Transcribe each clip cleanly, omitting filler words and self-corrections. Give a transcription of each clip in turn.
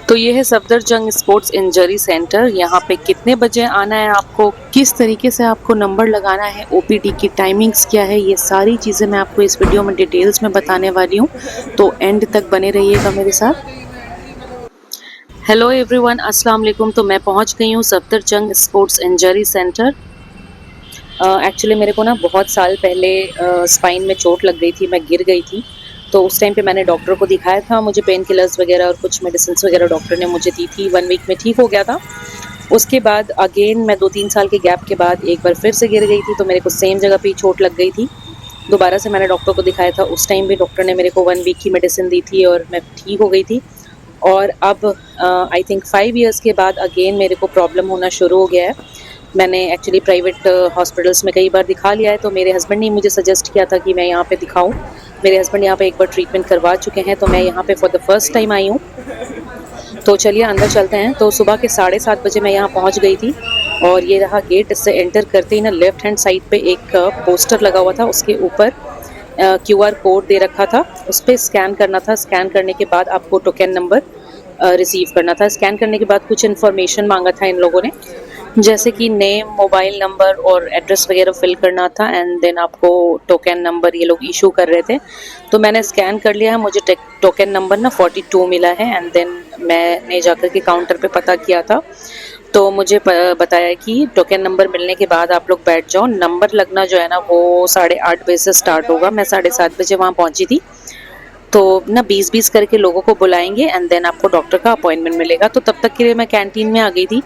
तो ये है सफदरजंग स्पोर्ट्स इंजरी सेंटर। यहाँ पे कितने बजे आना है आपको, किस तरीके से आपको नंबर लगाना है, ओपीडी की टाइमिंग्स क्या है, ये सारी चीज़ें मैं आपको इस वीडियो में डिटेल्स में बताने वाली हूँ। तो एंड तक बने रहिएगा मेरे साथ। हेलो एवरीवन, अस्सलाम वालेकुम। तो मैं पहुँच गई हूँ Safdarjung sports injury centre. Actually मेरे को ना बहुत साल पहले स्पाइन में चोट लग गई थी, मैं गिर गई थी। तो उस टाइम पे मैंने डॉक्टर को दिखाया था, मुझे पेन किलर्स वगैरह और कुछ मेडिसिन वगैरह डॉक्टर ने मुझे दी थी। 1 वीक में ठीक हो गया था। उसके बाद अगेन मैं 2-3 साल के गैप के बाद एक बार फिर से गिर गई थी, तो मेरे को सेम जगह पे ही चोट लग गई थी। दोबारा से मैंने डॉक्टर को दिखाया था, उस टाइम भी डॉक्टर ने मेरे को 1 वीक की मेडिसिन दी थी और मैं ठीक हो गई थी। और अब आई थिंक 5 इयर्स के बाद अगेन मेरे को प्रॉब्लम होना शुरू हो गया है। मैंने एक्चुअली प्राइवेट हॉस्पिटल्स में कई बार दिखा लिया है, तो मेरे हस्बैंड ने मुझे सजेस्ट किया था कि मैं यहाँ पे दिखाऊं। मेरे हस्बैंड यहाँ पे एक बार ट्रीटमेंट करवा चुके हैं, तो मैं यहाँ पे for the first time I हूँ। तो चलिए अंदर चलते हैं। तो सुबह के 7:30 बजे मैं यहाँ पहुँच गई थी और ये रहा गेट। इससे एंटर करते ही ना लेफ्ट हैंड साइड पे एक पोस्टर लगा हुआ था, उसके ऊपर QR कोड दे रखा था, उस पर स्कैन करना था। स्कैन करने के बाद आपको टोकन नंबर रिसीव करना था। स्कैन करने के बाद कुछ इन्फॉर्मेशन मांगा था इन लोगों ने, जैसे कि नेम, मोबाइल नंबर और एड्रेस वगैरह फिल करना था। एंड देन आपको टोकन नंबर ये लोग इशू कर रहे थे। तो मैंने स्कैन कर लिया है, मुझे टोकन नंबर ना 42 मिला है। एंड देन मैंने जाकर के काउंटर पे पता किया था, तो मुझे बताया कि टोकन नंबर मिलने के बाद आप लोग बैठ जाओ। नंबर लगना जो है ना वो 8:30 बजे से स्टार्ट होगा। मैं 7:30 बजे वहाँ पहुँची थी। तो ना 20-20 करके लोगों को बुलाएंगे एंड देन आपको डॉक्टर का अपॉइंटमेंट मिलेगा। तो तब तक के लिए मैं कैंटीन में आ गई थी।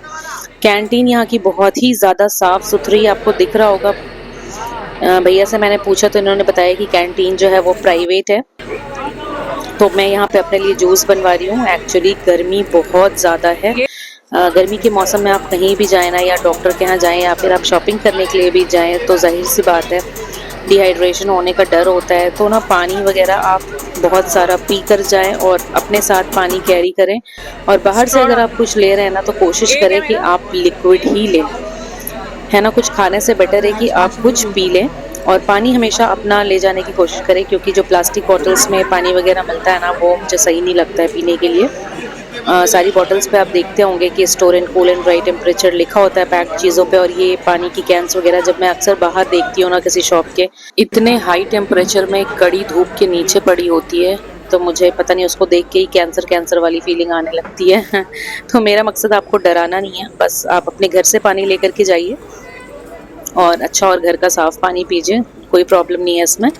कैंटीन यहाँ की बहुत ही ज़्यादा साफ़ सुथरी, आपको दिख रहा होगा। भैया से मैंने पूछा तो इन्होंने बताया कि कैंटीन जो है वो प्राइवेट है। तो मैं यहाँ पे अपने लिए जूस बनवा रही हूँ। एक्चुअली गर्मी बहुत ज़्यादा है। गर्मी के मौसम में आप कहीं भी जाएं ना, या डॉक्टर के यहाँ जाएं या फिर आप शॉपिंग करने के लिए भी जाएं, तो जाहिर सी बात है डिहाइड्रेशन होने का डर होता है। तो ना पानी वगैरह आप बहुत सारा पी कर जाएं और अपने साथ पानी कैरी करें। और बाहर से अगर आप कुछ ले रहे हैं ना, तो कोशिश करें कि आप लिक्विड ही लें, है ना। कुछ खाने से बेटर है कि आप कुछ पी लें। और पानी हमेशा अपना ले जाने की कोशिश करें, क्योंकि जो प्लास्टिक बॉटल्स में पानी वगैरह मिलता है ना, वो मुझे सही नहीं लगता है पीने के लिए। सारी बॉटल्स पे आप देखते होंगे कि store and cool and dry temperature लिखा होता है पैक्ड चीज़ों पे। और ये पानी की कैंस वगैरह जब मैं अक्सर बाहर देखती हूँ ना किसी शॉप के, इतने हाई टेम्परेचर में कड़ी धूप के नीचे पड़ी होती है, तो मुझे पता नहीं, उसको देख के ही कैंसर वाली फीलिंग आने लगती है। तो मेरा मकसद आपको डराना नहीं है, बस आप अपने घर से पानी लेकर के जाइए और अच्छा और घर का साफ़ पानी पीजिए, कोई प्रॉब्लम नहीं है इसमें।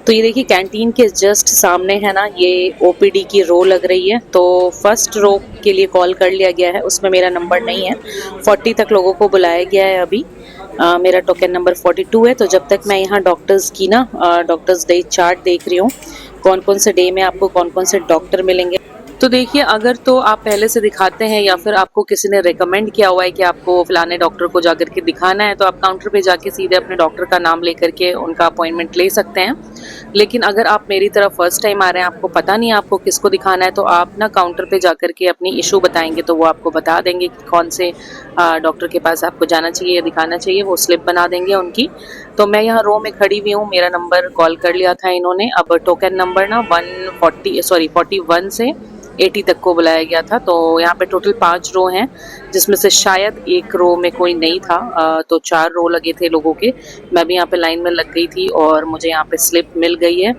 तो ये देखिए कैंटीन के जस्ट सामने है ना, ये ओपीडी की रो लग रही है। तो फर्स्ट रो के लिए कॉल कर लिया गया है, उसमें मेरा नंबर नहीं है। 40 तक लोगों को बुलाया गया है अभी। मेरा टोकन नंबर 42 है। तो जब तक मैं यहाँ डॉक्टर्स की ना डॉक्टर्स डे चार्ट देख रही हूँ, कौन कौन से डे में आपको कौन कौन से डॉक्टर मिलेंगे। तो देखिए, अगर तो आप पहले से दिखाते हैं या फिर आपको किसी ने रेकमेंड किया हुआ है कि आपको फलाने डॉक्टर को जाकर के दिखाना है, तो आप काउंटर पे जाके सीधे अपने डॉक्टर का नाम लेकर के उनका अपॉइंटमेंट ले सकते हैं। लेकिन अगर आप मेरी तरफ फर्स्ट टाइम आ रहे हैं, आपको पता नहीं आपको किसको दिखाना है, तो आप ना काउंटर पे जाकर के अपनी इशू बताएंगे, तो वो आपको बता देंगे कि कौन से डॉक्टर के पास आपको जाना चाहिए या दिखाना चाहिए। वो स्लिप बना देंगे उनकी। तो मैं यहाँ रो में खड़ी हुई हूँ, मेरा नंबर कॉल कर लिया था इन्होंने। अब टोकन नंबर ना 41 से 80 तक को बुलाया गया था। तो यहाँ पे टोटल 5 रो हैं, जिसमें से शायद एक रो में कोई नहीं था। तो 4 रो लगे थे लोगों के। मैं भी यहाँ पे लाइन में लग गई थी और मुझे यहाँ पे स्लिप मिल गई है।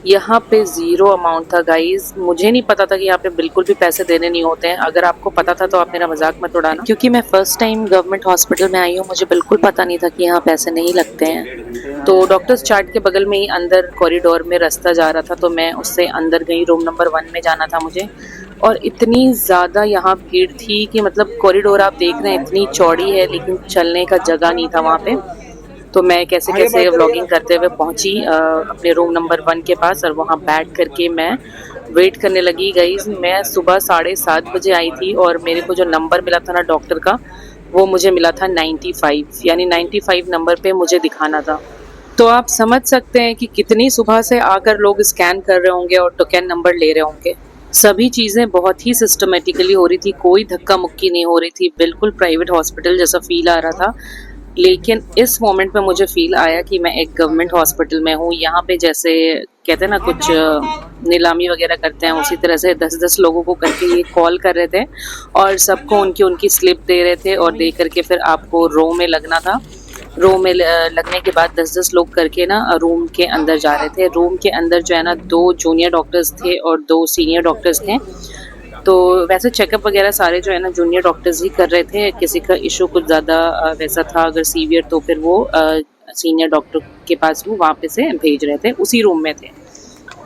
यहाँ पे 0 अमाउंट था गाइज। मुझे नहीं पता था कि यहाँ पे बिल्कुल भी पैसे देने नहीं होते हैं। अगर आपको पता था तो आप मेरा मजाक मत उड़ाना, क्योंकि मैं फर्स्ट टाइम गवर्नमेंट हॉस्पिटल में आई हूँ, मुझे बिल्कुल पता नहीं था कि यहाँ पैसे नहीं लगते हैं। तो डॉक्टर्स चार्ट के बगल में ही अंदर कॉरिडोर में रास्ता जा रहा था, तो मैं उससे अंदर गई। रूम नंबर 1 में जाना था मुझे। और इतनी ज़्यादा यहाँ भीड़ थी कि मतलब कॉरिडोर आप देख रहे हैं इतनी चौड़ी है, लेकिन चलने का जगह नहीं था वहाँ पे। तो मैं कैसे कैसे व्लॉगिंग करते हुए पहुंची अपने रूम नंबर 1 के पास, और वहां बैठ करके मैं वेट करने लगी। गई मैं सुबह 7:30 बजे आई थी और मेरे को जो नंबर मिला था ना डॉक्टर का, वो मुझे मिला था 95, यानी 95 नंबर पे मुझे दिखाना था। तो आप समझ सकते हैं कि कितनी सुबह से आकर लोग स्कैन कर रहे होंगे और टोकन नंबर ले रहे होंगे। सभी चीज़ें बहुत ही सिस्टमेटिकली हो रही थी, कोई धक्का मुक्की नहीं हो रही थी, बिल्कुल प्राइवेट हॉस्पिटल जैसा फील आ रहा था। लेकिन इस मोमेंट पे मुझे फील आया कि मैं एक गवर्नमेंट हॉस्पिटल में हूँ। यहाँ पे जैसे कहते हैं ना कुछ नीलामी वगैरह करते हैं, उसी तरह से 10-10 लोगों को करके ये कॉल कर रहे थे और सबको उनकी उनकी स्लिप दे रहे थे और दे करके फिर आपको रो में लगना था। रो में लगने के बाद 10-10 लोग करके ना रूम के अंदर जा रहे थे। रूम के अंदर जो है ना 2 जूनियर डॉक्टर्स थे और 2 सीनियर डॉक्टर्स थे। तो वैसे चेकअप वगैरह सारे जो है ना जूनियर डॉक्टर्स ही कर रहे थे। किसी का इशू कुछ ज़्यादा वैसा था अगर सीवियर, तो फिर वो सीनियर डॉक्टर के पास वो वहाँ पे से भेज रहे थे, उसी रूम में थे।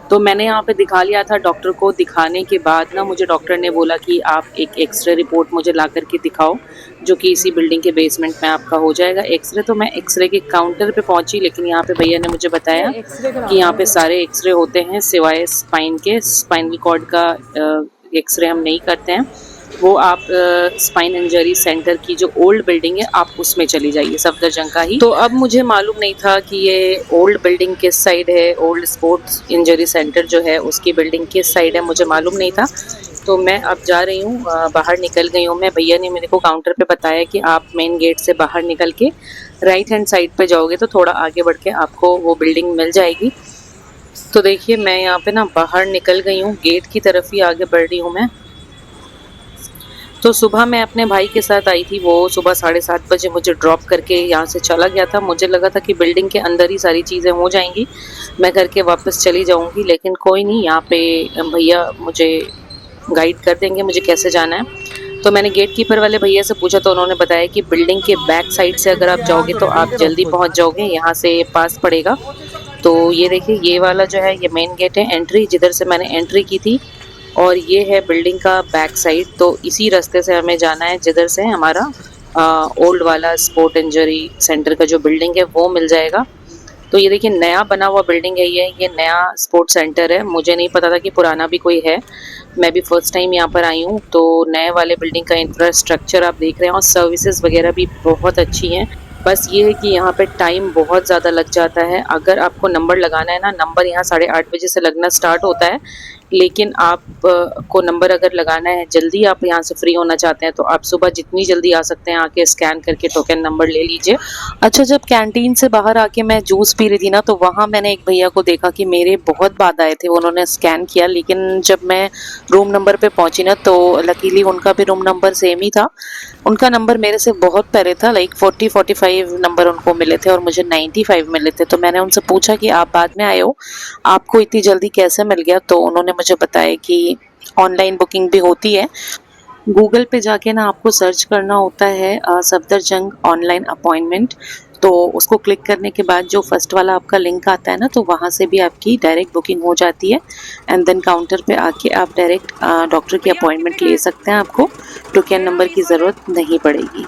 तो मैंने यहाँ पे दिखा लिया था डॉक्टर को। दिखाने के बाद ना मुझे डॉक्टर ने बोला कि आप एक एक्सरे रिपोर्ट मुझे ला करके दिखाओ, जो कि इसी बिल्डिंग के बेसमेंट में आपका हो जाएगा एक्सरे। तो मैं एक्सरे के काउंटर पे पहुंची, लेकिन यहाँ पे भैया ने मुझे बताया कि यहाँ पे सारे एक्सरे होते हैं सिवाय स्पाइन के। स्पाइनल कॉर्ड का एक्सरे हम नहीं करते हैं। वो आप स्पाइन इंजरी सेंटर की जो ओल्ड बिल्डिंग है आप उसमें चली जाइए, सफदरजंग का ही। तो अब मुझे मालूम नहीं था कि ये ओल्ड बिल्डिंग किस साइड है, ओल्ड स्पोर्ट्स इंजरी सेंटर जो है उसकी बिल्डिंग किस साइड है, मुझे मालूम नहीं था। तो मैं अब जा रही हूँ, बाहर निकल गई हूँ मैं। भैया ने मेरे को काउंटर पे बताया कि आप मेन गेट से बाहर निकल के राइट हैंड साइड पे जाओगे तो थोड़ा आगे बढ़ के आपको वो बिल्डिंग मिल जाएगी। तो देखिए मैं यहाँ पे ना बाहर निकल गई हूँ, गेट की तरफ ही आगे बढ़ रही हूँ मैं। तो सुबह मैं अपने भाई के साथ आई थी, वो सुबह 7:30 बजे मुझे ड्रॉप करके यहाँ से चला गया था। मुझे लगा था कि बिल्डिंग के अंदर ही सारी चीज़ें हो जाएंगी, मैं करके वापस चली जाऊँगी, लेकिन कोई नहीं, यहाँ पे भैया मुझे गाइड कर देंगे मुझे कैसे जाना है। तो मैंने गेट कीपर वाले भैया से पूछा तो उन्होंने बताया कि बिल्डिंग के बैक साइड से अगर आप जाओगे तो आप जल्दी पहुँच जाओगे, यहाँ से पास पड़ेगा। तो ये देखिए ये वाला जो है ये मेन गेट है एंट्री, जिधर से मैंने एंट्री की थी, और ये है बिल्डिंग का बैक साइड। तो इसी रास्ते से हमें जाना है जिधर से हमारा ओल्ड वाला स्पोर्ट इंजरी सेंटर का जो बिल्डिंग है वो मिल जाएगा। तो ये देखिए नया बना हुआ बिल्डिंग है, ये नया स्पोर्ट्स सेंटर है। मुझे नहीं पता था कि पुराना भी कोई है, मैं भी फर्स्ट टाइम यहाँ पर आई हूँ। तो नए वाले बिल्डिंग का इंफ्रास्ट्रक्चर आप देख रहे हैं और सर्विसेज वगैरह भी बहुत अच्छी हैं। बस ये है कि यहाँ पे टाइम बहुत ज़्यादा लग जाता है। अगर आपको नंबर लगाना है ना, नंबर यहाँ 8:30 बजे से लगना स्टार्ट होता है, लेकिन आप को नंबर अगर लगाना है, जल्दी आप यहाँ से फ्री होना चाहते हैं तो आप सुबह जितनी जल्दी आ सकते हैं आके स्कैन करके टोकन नंबर ले लीजिए। अच्छा, जब कैंटीन से बाहर आके मैं जूस पी रही थी ना, तो वहाँ मैंने एक भैया को देखा कि मेरे बहुत बाद आए थे, उन्होंने स्कैन किया, लेकिन जब मैं रूम नंबर पे पहुंची ना तो लकीली उनका भी रूम नंबर सेम ही था। उनका नंबर मेरे से बहुत पहले था, लाइक 40-45 नंबर उनको मिले थे और मुझे 95 मिले थे। तो मैंने उनसे पूछा कि आप बाद में आए हो, आपको इतनी जल्दी कैसे मिल गया? तो उन्होंने मुझे बताया कि ऑनलाइन बुकिंग भी होती है। गूगल पे जाके ना आपको सर्च करना होता है सफदरजंग ऑनलाइन अपॉइंटमेंट। तो उसको क्लिक करने के बाद जो फर्स्ट वाला आपका लिंक आता है ना, तो वहाँ से भी आपकी डायरेक्ट बुकिंग हो जाती है। एंड देन काउंटर पे आके आप डायरेक्ट डॉक्टर की अपॉइंटमेंट ले सकते हैं, आपको टोकन नंबर की ज़रूरत नहीं पड़ेगी।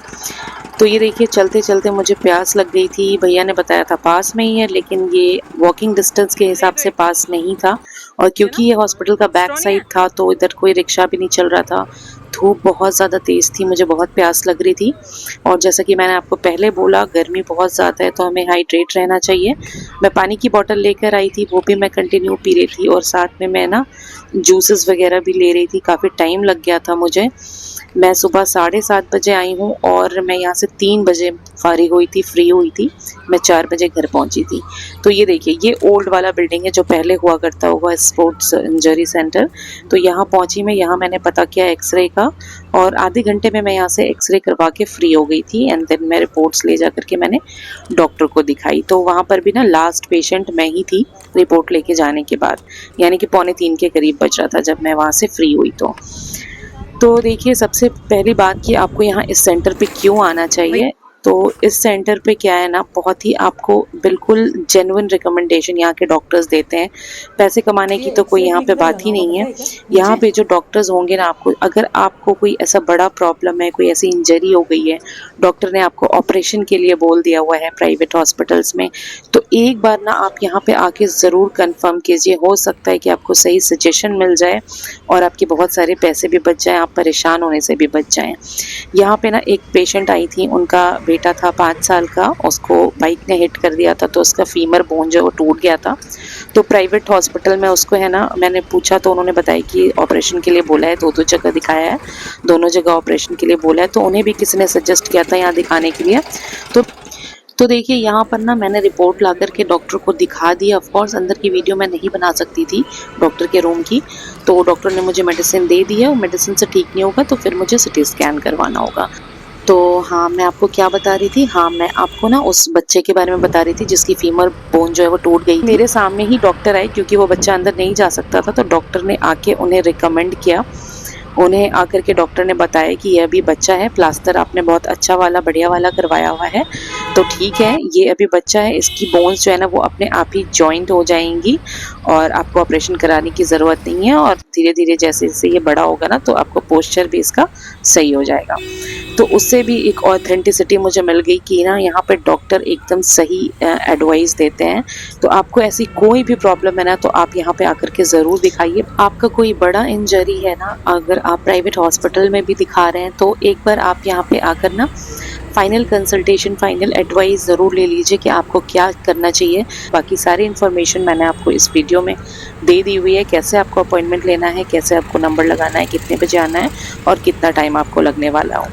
तो ये देखिए चलते चलते मुझे प्यास लग गई थी। भैया ने बताया था पास में ही है, लेकिन ये वॉकिंग डिस्टेंस के हिसाब से पास नहीं था, और क्योंकि ये हॉस्पिटल का बैक साइड था तो इधर कोई रिक्शा भी नहीं चल रहा था। धूप बहुत ज़्यादा तेज़ थी, मुझे बहुत प्यास लग रही थी, और जैसा कि मैंने आपको पहले बोला गर्मी बहुत ज़्यादा है तो हमें हाइड्रेट रहना चाहिए। मैं पानी की बोतल लेकर आई थी, वो भी मैं कंटिन्यू पी रही थी, और साथ में मैं ना जूसेस वगैरह भी ले रही थी। काफ़ी टाइम लग गया था मुझे। मैं सुबह 7:30 बजे आई हूँ और मैं यहाँ से 3 बजे फारिग हुई थी, फ्री हुई थी। मैं 4 बजे घर पहुँची थी। तो ये देखिए ये ओल्ड वाला बिल्डिंग है जो पहले हुआ करता होगा स्पोर्ट्स इंजरी सेंटर। तो यहाँ पहुँची मैं, यहाँ मैंने पता किया एक्सरे का, और आधे घंटे में मैं यहाँ से एक्सरे करवा के फ्री हो गई थी। एंड देन मैं रिपोर्ट्स ले जा करके मैंने डॉक्टर को दिखाई। तो वहाँ पर भी ना लास्ट पेशेंट मैं ही थी रिपोर्ट लेके जाने के बाद, यानी कि 2:45 के करीब बज रहा था जब मैं वहाँ से फ्री हुई। तो देखिए सबसे पहली बात कि आपको यहाँ इस सेंटर पे क्यों आना चाहिए। तो इस सेंटर पे क्या है ना, बहुत ही आपको बिल्कुल जेन्युइन रिकमेंडेशन यहाँ के डॉक्टर्स देते हैं। पैसे कमाने की तो कोई यहाँ पे बात ही नहीं है। यहाँ पे जो डॉक्टर्स होंगे ना, आपको अगर आपको कोई ऐसा बड़ा प्रॉब्लम है, कोई ऐसी इंजरी हो गई है, डॉक्टर ने आपको ऑपरेशन के लिए बोल दिया हुआ है प्राइवेट हॉस्पिटल्स में, तो एक बार ना आप यहाँ पे आके ज़रूर कंफर्म कीजिए। हो सकता है कि आपको सही सजेशन मिल जाए और आपके बहुत सारे पैसे भी बच जाएँ, आप परेशान होने से भी बच जाएँ। यहाँ पे ना एक पेशेंट आई थी, उनका बेटा था 5 साल का, उसको बाइक ने हिट कर दिया था तो उसका फीमर बोन जो वो टूट गया था। तो प्राइवेट हॉस्पिटल में उसको है ना, मैंने पूछा तो उन्होंने बताया कि ऑपरेशन के लिए बोला है, 2 जगह दिखाया है, दोनों जगह ऑपरेशन के लिए बोला है। तो उन्हें भी किसी ने सजेस्ट किया था यहाँ दिखाने के लिए। तो देखिए यहाँ पर ना मैंने रिपोर्ट ला करके डॉक्टर को दिखा दिया। ऑफ कोर्स अंदर की वीडियो मैं नहीं बना सकती थी डॉक्टर के रूम की, तो डॉक्टर ने मुझे मेडिसिन दे दी है और मेडिसिन से ठीक नहीं होगा तो फिर मुझे सिटी स्कैन करवाना होगा। तो हाँ, मैं आपको क्या बता रही थी, हाँ मैं आपको ना उस बच्चे के बारे में बता रही थी जिसकी फीमर बोन जो है वो टूट गई। मेरे सामने ही डॉक्टर आए क्योंकि वो बच्चा अंदर नहीं जा सकता था, तो डॉक्टर ने आके उन्हें रिकमेंड किया। उन्हें आकर के डॉक्टर ने बताया कि ये अभी बच्चा है, प्लास्टर आपने बहुत अच्छा वाला बढ़िया वाला करवाया हुआ है, तो ठीक है ये अभी बच्चा है, इसकी बोन्स जो है ना वो अपने आप ही जॉइंट हो जाएंगी और आपको ऑपरेशन कराने की ज़रूरत नहीं है। और धीरे धीरे जैसे जैसे ये बड़ा होगा ना तो आपको पोस्चर भी इसका सही हो जाएगा। तो उससे भी एक ऑथेंटिसिटी मुझे मिल गई कि ना यहाँ पे डॉक्टर एकदम सही एडवाइस देते हैं। तो आपको ऐसी कोई भी प्रॉब्लम है ना तो आप यहाँ पे आकर के ज़रूर दिखाइए। आपका कोई बड़ा इंजरी है ना, अगर आप प्राइवेट हॉस्पिटल में भी दिखा रहे हैं तो एक बार आप यहाँ पे आकर ना फाइनल कंसल्टेशन, फाइनल एडवाइस ज़रूर ले लीजिए कि आपको क्या करना चाहिए। बाकी सारी इन्फॉर्मेशन मैंने आपको इस वीडियो में दे दी हुई है, कैसे आपको अपॉइंटमेंट लेना है, कैसे आपको नंबर लगाना है, कितने बजे आना है और कितना टाइम आपको लगने वाला हो।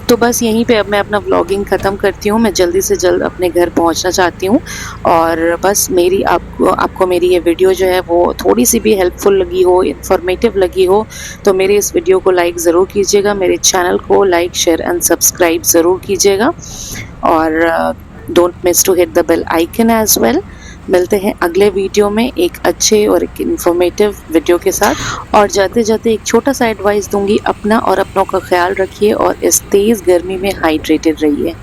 तो बस यहीं पे अब मैं अपना व्लॉगिंग ख़त्म करती हूँ। मैं जल्दी से जल्द अपने घर पहुँचना चाहती हूँ और बस मेरी आपको मेरी ये वीडियो जो है वो थोड़ी सी भी हेल्पफुल लगी हो, इन्फॉर्मेटिव लगी हो तो मेरे इस वीडियो को लाइक ज़रूर कीजिएगा। मेरे चैनल को लाइक, शेयर एंड सब्सक्राइब ज़रूर कीजिएगा और don't miss to hit the bell icon as well. मिलते हैं अगले वीडियो में एक अच्छे और एक इन्फॉर्मेटिव वीडियो के साथ। और जाते जाते एक छोटा सा एडवाइस दूंगी, अपना और अपनों का ख्याल रखिए और इस तेज़ गर्मी में हाइड्रेटेड रहिए।